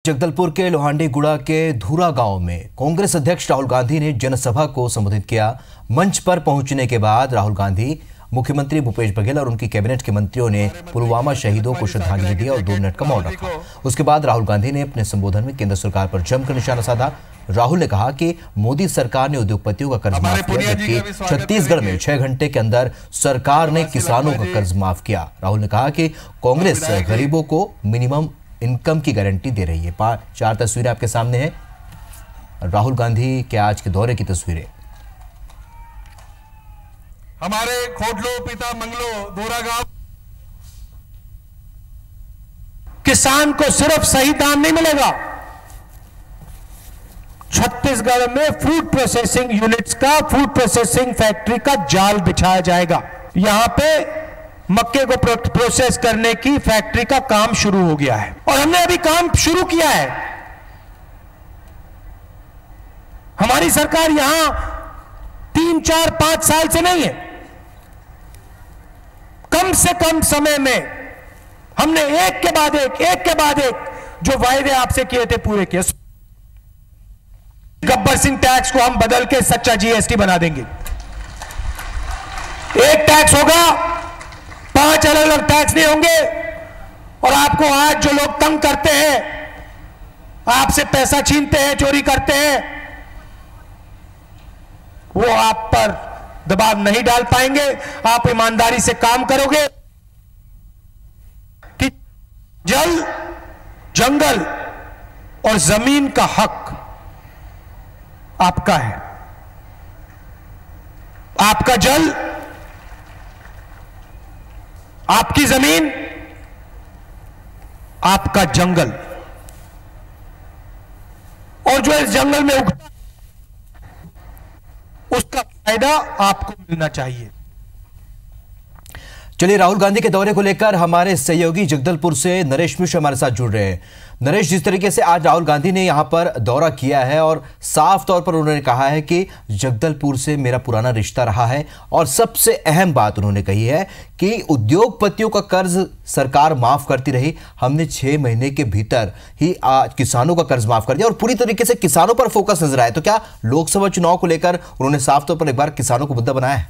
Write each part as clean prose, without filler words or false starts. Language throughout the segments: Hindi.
जगदलपुर के लोहांडीगुड़ा के धूरा गांव में कांग्रेस अध्यक्ष राहुल गांधी ने जनसभा को संबोधित किया। मंच पर पहुंचने के बाद राहुल गांधी, मुख्यमंत्री भूपेश बघेल और उनकी कैबिनेट के मंत्रियों ने पुलवामा शहीदों को श्रद्धांजलि दी और 2 मिनट का मौन रखा। उसके बाद राहुल गांधी ने अपने संबोधन में केंद्र सरकार पर जमकर निशाना साधा। राहुल ने कहा कि मोदी सरकार ने उद्योगपतियों का कर्ज माफ किया, जबकि छत्तीसगढ़ में 6 घंटे के अंदर सरकार ने किसानों का कर्ज माफ किया। राहुल ने कहा कि कांग्रेस गरीबों को मिनिमम इनकम की गारंटी दे रही है। 4 तस्वीरें आपके सामने हैं। राहुल गांधी के आज के दौरे की तस्वीरें। हमारे खोटलो पिता मंगलो धूरा गांव, किसान को सिर्फ सही दाम नहीं मिलेगा, छत्तीसगढ़ में फूड प्रोसेसिंग यूनिट्स का, फूड प्रोसेसिंग फैक्ट्री का जाल बिछाया जाएगा। यहां पे मक्के को प्रोसेस करने की फैक्ट्री का काम शुरू हो गया है और हमने अभी काम शुरू किया है। हमारी सरकार यहां 3, 4, 5 साल से नहीं है, कम से कम समय में हमने एक के बाद एक जो वायदे आपसे किए थे पूरे किए। गब्बर सिंह टैक्स को हम बदल के सच्चा जीएसटी बना देंगे। एक टैक्स होगा, 5 अलग अलग टैक्स नहीं होंगे। और आपको आज जो लोग तंग करते हैं, आपसे पैसा छीनते हैं, चोरी करते हैं, वो आप पर दबाव नहीं डाल पाएंगे। आप ईमानदारी से काम करोगे कि जल, जंगल और जमीन का हक आपका है। आपका जल, आपकी जमीन, आपका जंगल, और जो इस जंगल में उगता उसका फायदा आपको मिलना चाहिए। चलिए, राहुल गांधी के दौरे को लेकर हमारे सहयोगी जगदलपुर से नरेश मिश्र हमारे साथ जुड़ रहे हैं। नरेश, जिस तरीके से आज राहुल गांधी ने यहां पर दौरा किया है और साफ तौर पर उन्होंने कहा है कि जगदलपुर से मेरा पुराना रिश्ता रहा है, और सबसे अहम बात उन्होंने कही है कि उद्योगपतियों का कर्ज सरकार माफ करती रही। हमने 6 महीने के भीतर ही आज किसानों का कर्ज माफ कर दिया और पूरी तरीके से किसानों पर फोकस नजर आया। तो क्या लोकसभा चुनाव को लेकर उन्होंने साफ तौर पर एक बार किसानों को मुद्दा बनाया है?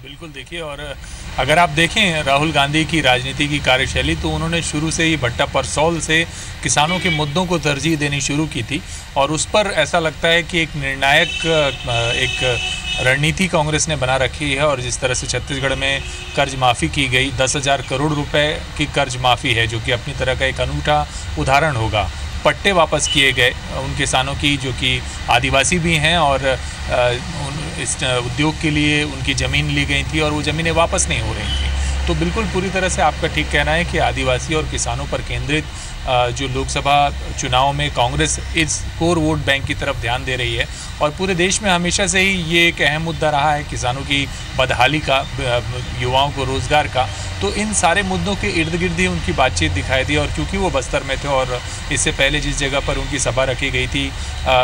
बिल्कुल, देखिए, और अगर आप देखें राहुल गांधी की राजनीति की कार्यशैली, तो उन्होंने शुरू से ही भट्टा परसौल से किसानों के मुद्दों को तरजीह देनी शुरू की थी और उस पर ऐसा लगता है कि एक निर्णायक एक रणनीति कांग्रेस ने बना रखी है। और जिस तरह से छत्तीसगढ़ में कर्ज माफ़ी की गई, 10,000 करोड़ रुपए की कर्ज माफ़ी है, जो कि अपनी तरह का एक अनूठा उदाहरण होगा। पट्टे वापस किए गए उन किसानों की जो कि आदिवासी भी हैं और इस उद्योग के लिए उनकी ज़मीन ली गई थी और वो ज़मीनें वापस नहीं हो रही थी। तो बिल्कुल पूरी तरह से आपका ठीक कहना है कि आदिवासी और किसानों पर केंद्रित जो लोकसभा चुनाव में कांग्रेस इस कोर वोट बैंक की तरफ ध्यान दे रही है और पूरे देश में हमेशा से ही ये एक अहम मुद्दा रहा है, किसानों की बदहाली का, युवाओं को रोज़गार का। तो इन सारे मुद्दों के इर्द गिर्द ही उनकी बातचीत दिखाई दी। और क्योंकि वो बस्तर में थे और इससे पहले जिस जगह पर उनकी सभा रखी गई थी,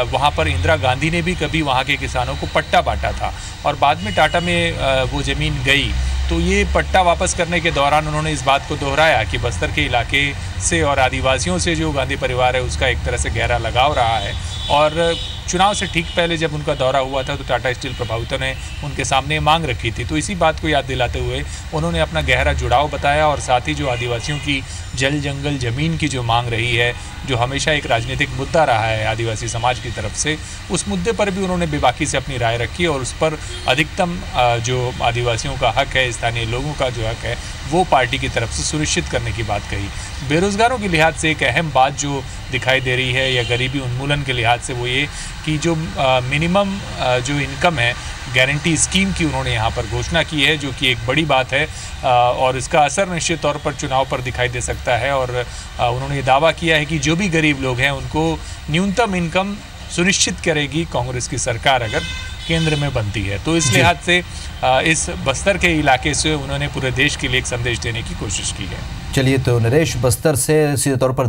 वहाँ पर इंदिरा गांधी ने भी कभी वहाँ के किसानों को पट्टा बांटा था और बाद में टाटा में वो ज़मीन गई। तो ये पट्टा वापस करने के दौरान उन्होंने इस बात को दोहराया कि बस्तर के इलाके से और आदिवासियों से जो गांधी परिवार है उसका एक तरह से गहरा लगाव रहा है। और चुनाव से ठीक पहले जब उनका दौरा हुआ था तो टाटा स्टील प्रभावितों ने उनके सामने मांग रखी थी। तो इसी बात को याद दिलाते हुए उन्होंने अपना गहरा जुड़ाव बताया और साथ ही जो आदिवासियों की जल, जंगल, ज़मीन की जो मांग रही है, जो हमेशा एक राजनीतिक मुद्दा रहा है आदिवासी समाज की तरफ से, उस मुद्दे पर भी उन्होंने बेबाकी से अपनी राय रखी और उस पर अधिकतम जो आदिवासियों का हक है, स्थानीय लोगों का जो हक है, वो पार्टी की तरफ से सुनिश्चित करने की बात कही। बेरोज़गारों के लिहाज से एक अहम बात जो दिखाई दे रही है या गरीबी उन्मूलन के लिहाज से, वो ये कि जो मिनिमम जो इनकम है, गारंटी स्कीम की उन्होंने यहाँ पर घोषणा की है, जो कि एक बड़ी बात है और इसका असर निश्चित तौर पर चुनाव पर दिखाई दे सकता है। और उन्होंने ये दावा किया है कि जो भी गरीब लोग हैं उनको न्यूनतम इनकम सुनिश्चित करेगी कांग्रेस की सरकार अगर केंद्र में बनती है। तो इस लिहाज से इस बस्तर के इलाके से उन्होंने पूरे देश के लिए एक संदेश देने की कोशिश की है। चलिए, तो नरेश बस्तर से सीधे तौर पर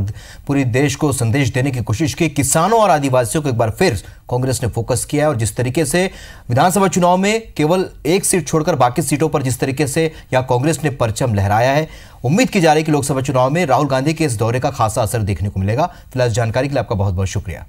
पूरी देश को संदेश देने की कोशिश की। किसानों और आदिवासियों को एक बार फिर कांग्रेस ने फोकस किया और जिस तरीके से विधानसभा चुनाव में केवल एक सीट छोड़कर बाकी सीटों पर जिस तरीके से यहां कांग्रेस ने परचम लहराया है, उम्मीद की जा रही है कि लोकसभा चुनाव में राहुल गांधी के इस दौरे का खासा असर देखने को मिलेगा। फिलहाल जानकारी के लिए आपका बहुत बहुत शुक्रिया।